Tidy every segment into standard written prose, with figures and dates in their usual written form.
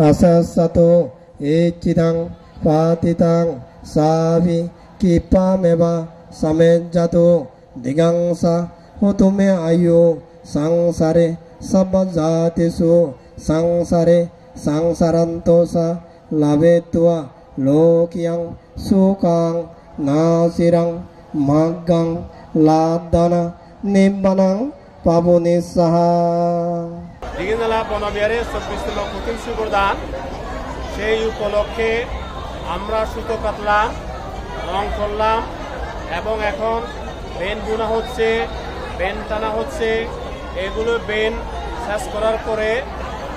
Asasato Ichidang Patitang Savi Kipameva Samejato Digangsa Hotume Ayu Sangsare Sabajatisu Sangsare Sangsarantosa Lavetua Lokiang Sukang Nasirang Magang Ladana Nimbanang Pabunisaha Dighinala বনবিহারে 24তম প্রথম সুবর্দান সেই উপলক্ষে আমরা সুতো কাটলাম, রং করলাম এবং এখন বেন বোনা হচ্ছে, বেন টানা হচ্ছে। এগুলো বেন শেষ করার পরে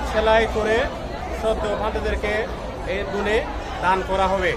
সেলাই করে সদ্য ভান্ডাদেরকে এই গুণে দান করা হবে।